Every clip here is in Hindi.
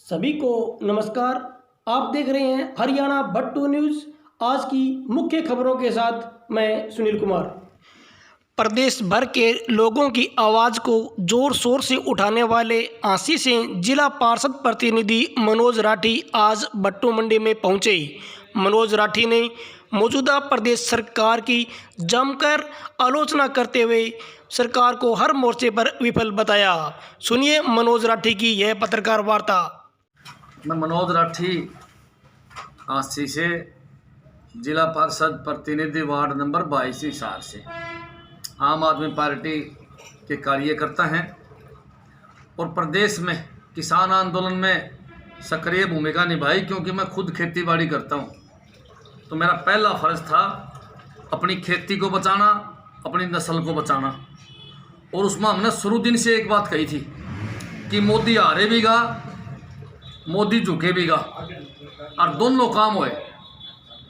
सभी को नमस्कार। आप देख रहे हैं हरियाणा बट्टू न्यूज़। आज की मुख्य खबरों के साथ मैं सुनील कुमार। प्रदेश भर के लोगों की आवाज़ को जोर शोर से उठाने वाले आंसी से जिला पार्षद प्रतिनिधि मनोज राठी आज बट्टू मंडी में पहुंचे। मनोज राठी ने मौजूदा प्रदेश सरकार की जमकर आलोचना करते हुए सरकार को हर मोर्चे पर विफल बताया। सुनिए मनोज राठी की यह पत्रकार वार्ता। मैं मनोज राठी आंसी से जिला पार्षद प्रतिनिधि वार्ड नंबर 22 हिसार से आम आदमी पार्टी के कार्यकर्ता हैं और प्रदेश में किसान आंदोलन में सक्रिय भूमिका निभाई, क्योंकि मैं खुद खेती बाड़ी करता हूं। तो मेरा पहला फ़र्ज़ था अपनी खेती को बचाना, अपनी नस्ल को बचाना। और उसमें हमने शुरू दिन से एक बात कही थी कि मोदी हारे भी गा, मोदी झुके भी गा, और दोनों काम हुए।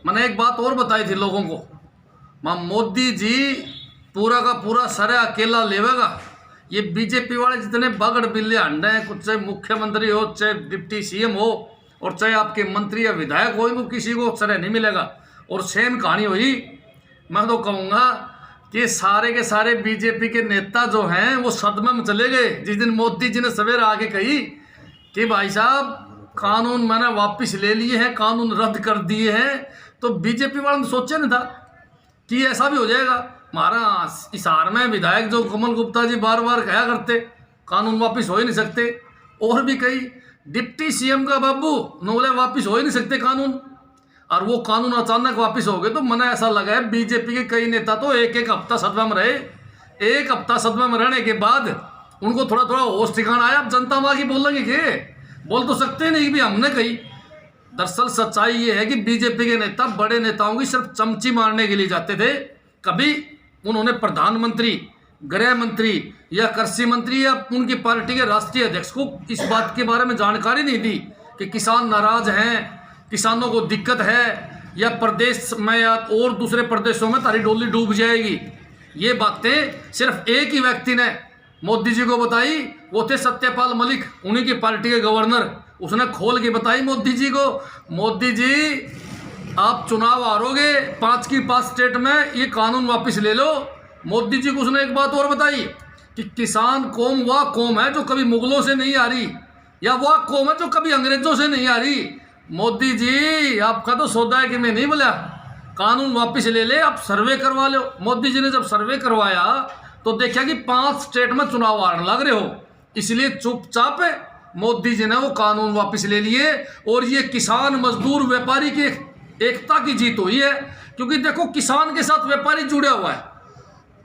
मैंने एक बात और बताई थी लोगों को, मां मोदी जी पूरा का पूरा सरे अकेला लेवेगा। ये बीजेपी वाले जितने बगड़ बिल्ले अंडे हैं, कुछ चाहे मुख्यमंत्री हो, चाहे डिप्टी सीएम हो, और चाहे आपके मंत्री या विधायक हो, इनको किसी को सरे नहीं मिलेगा। और सेम कहानी हुई। मैं तो कहूँगा कि सारे के सारे बीजेपी के नेता जो हैं वो सदमे में चले गए जिस दिन मोदी जी ने सवेरे आके कही कि भाई साहब कानून मैंने वापस ले लिए हैं, कानून रद्द कर दिए हैं। तो बीजेपी वालों ने सोचा नहीं था कि ऐसा भी हो जाएगा। हमारा हिसार में विधायक जो कमल गुप्ता जी बार बार कहा करते कानून वापस हो ही नहीं सकते, और भी कई डिप्टी सीएम का बाबू नोले वापस हो ही नहीं सकते कानून, और वो कानून अचानक वापस हो गए। तो मैंने ऐसा लगा है बीजेपी के कई नेता तो एक एक हफ्ता सदमे में रहे। एक हफ्ता सदमे में रहने के बाद उनको थोड़ा थोड़ा होश ठिकाना आया। अब जनता वहाँ की बोलेंगे कि बोल तो सकते नहीं कि भी हमने कही। दरअसल सच्चाई ये है कि बीजेपी के नेता बड़े नेताओं की सिर्फ चमची मारने के लिए जाते थे। कभी उन्होंने प्रधानमंत्री, गृह मंत्री या कृषि मंत्री या उनकी पार्टी के राष्ट्रीय अध्यक्ष को इस बात के बारे में जानकारी नहीं दी कि किसान नाराज हैं, किसानों को दिक्कत है, या प्रदेश में या और दूसरे प्रदेशों में तारी डोली डूब जाएगी। ये बातें सिर्फ एक ही व्यक्ति ने मोदी जी को बताई, वो थे सत्यपाल मलिक, उन्हीं की पार्टी के गवर्नर। उसने खोल के बताई मोदी जी को, मोदी जी आप चुनाव हारोगे 5 की 5 स्टेट में, ये कानून वापस ले लो। मोदी जी को उसने एक बात और बताई कि किसान कौम वह कौम है जो कभी मुगलों से नहीं आ रही, या वह कौम है जो कभी अंग्रेजों से नहीं आ रही। मोदी जी आपका तो सौदा है कि मैं नहीं बोला, कानून वापस ले ले, आप सर्वे करवा लो। मोदी जी ने जब सर्वे करवाया तो देखा कि 5 स्टेट में चुनाव हारने लग रहे हो, इसलिए चुपचाप मोदी जी ने वो कानून वापस ले लिए। और ये किसान, मजदूर, व्यापारी की एकता की जीत हुई है, क्योंकि देखो किसान के साथ व्यापारी जुड़ा हुआ है।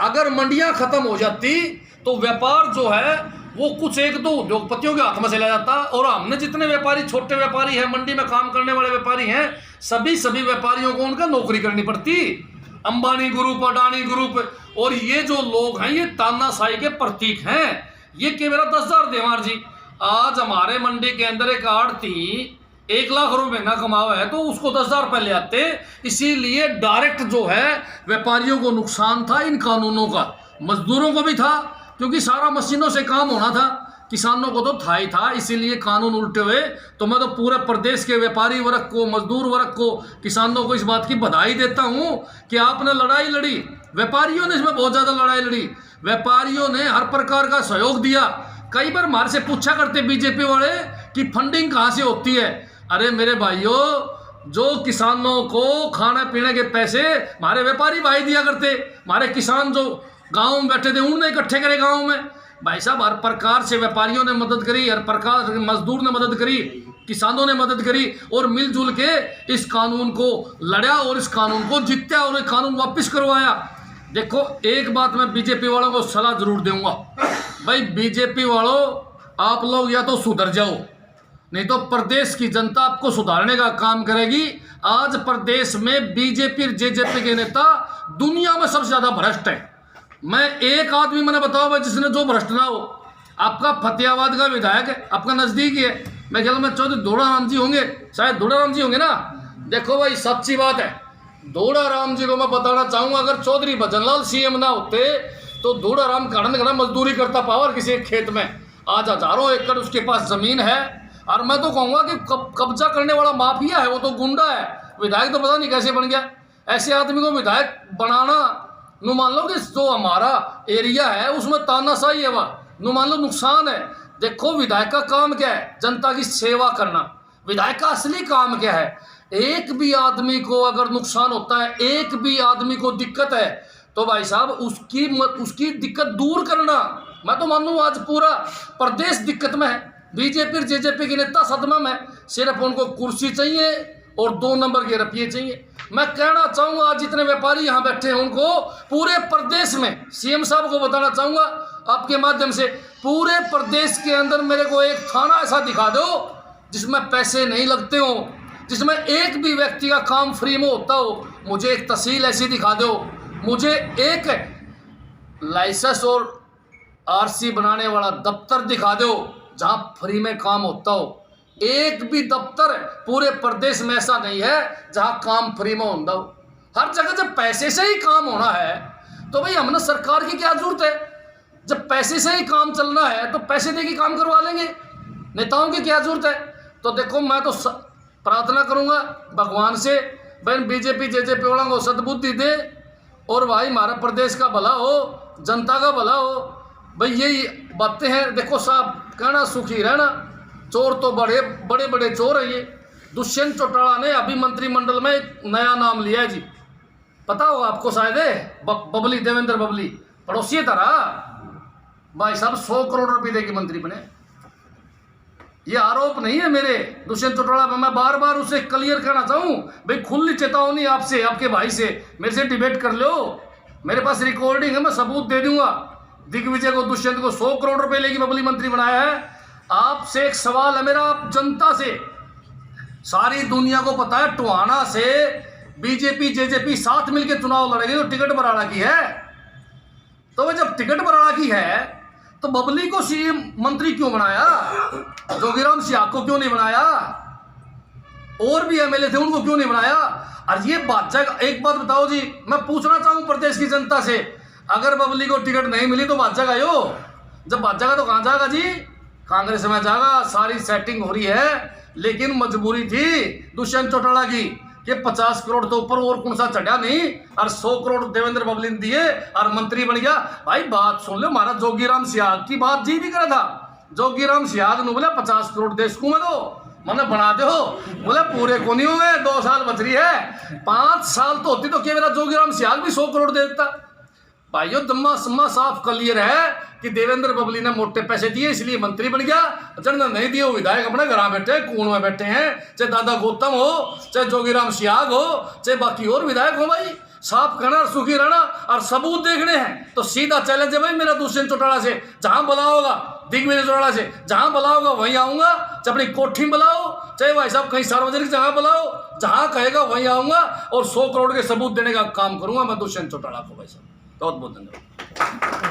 अगर मंडियां खत्म हो जाती तो व्यापार जो है वो कुछ एक दो उद्योगपतियों के हाथ में चला जाता, और हमने जितने व्यापारी, छोटे व्यापारी हैं, मंडी में काम करने वाले व्यापारी हैं, सभी व्यापारियों को उनका नौकरी करनी पड़ती। अंबानी ग्रुप, अडानी ग्रुप, और ये जो लोग हैं ये तानाशाही के प्रतीक हैं। ये केवल 10,000 देवार जी, आज हमारे मंडी के अंदर एक आड़ती 1 लाख रुपए महंगा कमावा है तो उसको 10,000 रुपये ले आते। इसीलिए डायरेक्ट जो है व्यापारियों को नुकसान था इन कानूनों का, मजदूरों को भी था क्योंकि सारा मशीनों से काम होना था, किसानों को तो था ही था। इसीलिए कानून उल्टे हुए। तो मैं तो पूरे प्रदेश के व्यापारी वर्ग को, मजदूर वर्ग को, किसानों को इस बात की बधाई देता हूं कि आपने लड़ाई लड़ी। व्यापारियों ने इसमें बहुत ज़्यादा लड़ाई लड़ी, व्यापारियों ने हर प्रकार का सहयोग दिया। कई बार हमारे से पूछा करते बीजेपी वाले कि फंडिंग कहाँ से होती है। अरे मेरे भाइयों, जो किसानों को खाने पीने के पैसे हमारे व्यापारी भाई दिया करते, हमारे किसान जो गाँव में बैठे थे उन्होंने इकट्ठे करे गाँव में। भाई साहब हर प्रकार से व्यापारियों ने मदद करी, हर प्रकार से मजदूर ने मदद करी, किसानों ने मदद करी, और मिलजुल के इस कानून को लड़ा और इस कानून को जीता और ये कानून वापस करवाया। देखो एक बात मैं बीजेपी वालों को सलाह जरूर दूंगा, भाई बीजेपी वालों आप लोग या तो सुधर जाओ, नहीं तो प्रदेश की जनता आपको सुधारने का काम करेगी। आज प्रदेश में बीजेपी और जेजेपी के नेता दुनिया में सबसे ज्यादा भ्रष्ट है। मैं एक आदमी मैंने बताओ भाई जिसने जो भ्रष्ट ना हो। आपका फतेहाबाद का विधायक है, आपका नजदीकी है, मैं ख्याल में चौधरी धोड़ाराम जी होंगे, शायद धोड़ाराम जी होंगे ना। देखो भाई सच्ची बात है, धोड़ाराम जी को मैं बताना चाहूँगा, अगर चौधरी भजनलाल सीएम ना होते तो धोड़ाराम घड़ा मजदूरी करता पावर किसी एक खेत में। आज हजारों एकड़ उसके पास जमीन है, और मैं तो कहूँगा कि कब्जा करने वाला माफिया है, वो तो गुंडा है। विधायक तो पता नहीं कैसे बन गया। ऐसे आदमी को विधायक बनाना, नु मान लो कि जो हमारा एरिया है उसमें तानाशाही है, वह नु मान लो नुकसान है। देखो विधायक का काम क्या है? जनता की सेवा करना। विधायक का असली काम क्या है? एक भी आदमी को अगर नुकसान होता है, एक भी आदमी को दिक्कत है, तो भाई साहब उसकी दिक्कत दूर करना। मैं तो मानूँ आज पूरा प्रदेश दिक्कत में है, बीजेपी जेजेपी के नेता सदमा में, सिर्फ उनको कुर्सी चाहिए और 2 नंबर के रुपये चाहिए। मैं कहना चाहूँगा आज जितने व्यापारी यहाँ बैठे हैं उनको पूरे प्रदेश में, सीएम साहब को बताना चाहूँगा आपके माध्यम से, पूरे प्रदेश के अंदर मेरे को एक थाना ऐसा दिखा दो जिसमें पैसे नहीं लगते हो, जिसमें एक भी व्यक्ति का काम फ्री में होता हो। मुझे एक तहसील ऐसी दिखा दो, मुझे एक लाइसेंस और आरसी बनाने वाला दफ्तर दिखा दो जहां फ्री में काम होता हो। एक भी दफ्तर पूरे प्रदेश में ऐसा नहीं है जहां काम फ्री में होता हो। हर जगह जब पैसे से ही काम होना है तो भाई हमने सरकार की क्या जरूरत है? जब पैसे से ही काम चलना है तो पैसे दे के काम करवा लेंगे, नेताओं की क्या जरूरत है? तो देखो मैं तो प्रार्थना करूंगा भगवान से, बहन बीजेपी जेजेपी वालों को सद्बुद्धि दे और भाई हमारा प्रदेश का भला हो, जनता का भला हो। भाई यही बातें हैं। देखो साहब, कहना सुखी रहना। चोर तो बड़े बड़े बड़े चोर है ये। दुष्यंत चौटाला ने अभी मंत्रिमंडल में एक नया नाम लिया है जी, पता होगा आपको शायद है, बबली, देवेंद्र बबली, पड़ोसी तरह भाई साहब 100 करोड़ रुपए दे के मंत्री बने। ये आरोप नहीं है मेरे दुष्यंत चौटाला पर, मैं बार बार उसे क्लियर करना चाहूँ, भाई खुली चेतावनी आपसे, आपके भाई से, मेरे से डिबेट कर लो, मेरे पास रिकॉर्डिंग है, मैं सबूत दे दूंगा। दिग्विजय को, दुष्यंत को 100 करोड़ रुपए लेके बबली मंत्री बनाया है। आपसे एक सवाल है मेरा, आप जनता से, सारी दुनिया को पता है टोहाना से बीजेपी जेजेपी साथ मिलकर चुनाव लड़ेगी तो टिकट बराड़ा की है। तो वह जब टिकट बराड़ा की है तो बबली को सीएम मंत्री क्यों बनाया? जोगीराम सियाह को क्यों नहीं बनाया? और भी एमएलए थे उनको क्यों नहीं बनाया? और ये बादशाह, एक बात बताओ जी, मैं पूछना चाहूं प्रदेश की जनता से, अगर बबली को टिकट नहीं मिली तो बादशाह गायो, जब बादशाह का तो कहां जाएगा जी? कांग्रेस में जाएगा। सारी सेटिंग हो रही है, लेकिन मजबूरी थी दुष्यंत चौटाला की कि 50 करोड़ तो ऊपर और कौन सा चढ़ा नहीं, और 100 करोड़ देवेंद्र बबली ने दिए और मंत्री बन गया। भाई बात सुन लो, हमारा जोगीराम सियाह की बात जी भी करा था। जोगीराम सियाह ने बोला 50 करोड़ देश को मैं दो, मैंने बना दो, बोले पूरे को नहीं हुए, 2 साल बच रही है, 5 साल तो होती तो क्या मेरा जोगीराम सियाह भी 100 करोड़ दे देता। भाइयों दम्मा सम्मा साफ क्लियर है कि देवेंद्र बबली ने मोटे पैसे दिए इसलिए मंत्री बन गया, जिन्होंने नहीं दिए वो विधायक अपने घर बैठे कून में बैठे हैं, चाहे दादा गौतम हो, चाहे जोगीराम सियाह हो, चाहे बाकी और विधायक हो। भाई साफ कहना और सुखी रहना और सबूत देखने हैं तो सीधा चैलेंज है भाई मेरा दुष्यंत चौटाला से, जहां बुला होगा दिग्विजय चौटाला से, जहां बुला होगा वहीं आऊंगा, चाहे अपनी कोठी में बुलाओ, चाहे भाई साहब कहीं सार्वजनिक जगह बुलाओ, जहां कहेगा वहीं आऊंगा और 100 करोड़ के सबूत देने का काम करूंगा मैं दुष्यंत चौटाला को। भाई साहब बहुत बहुत धन्यवाद।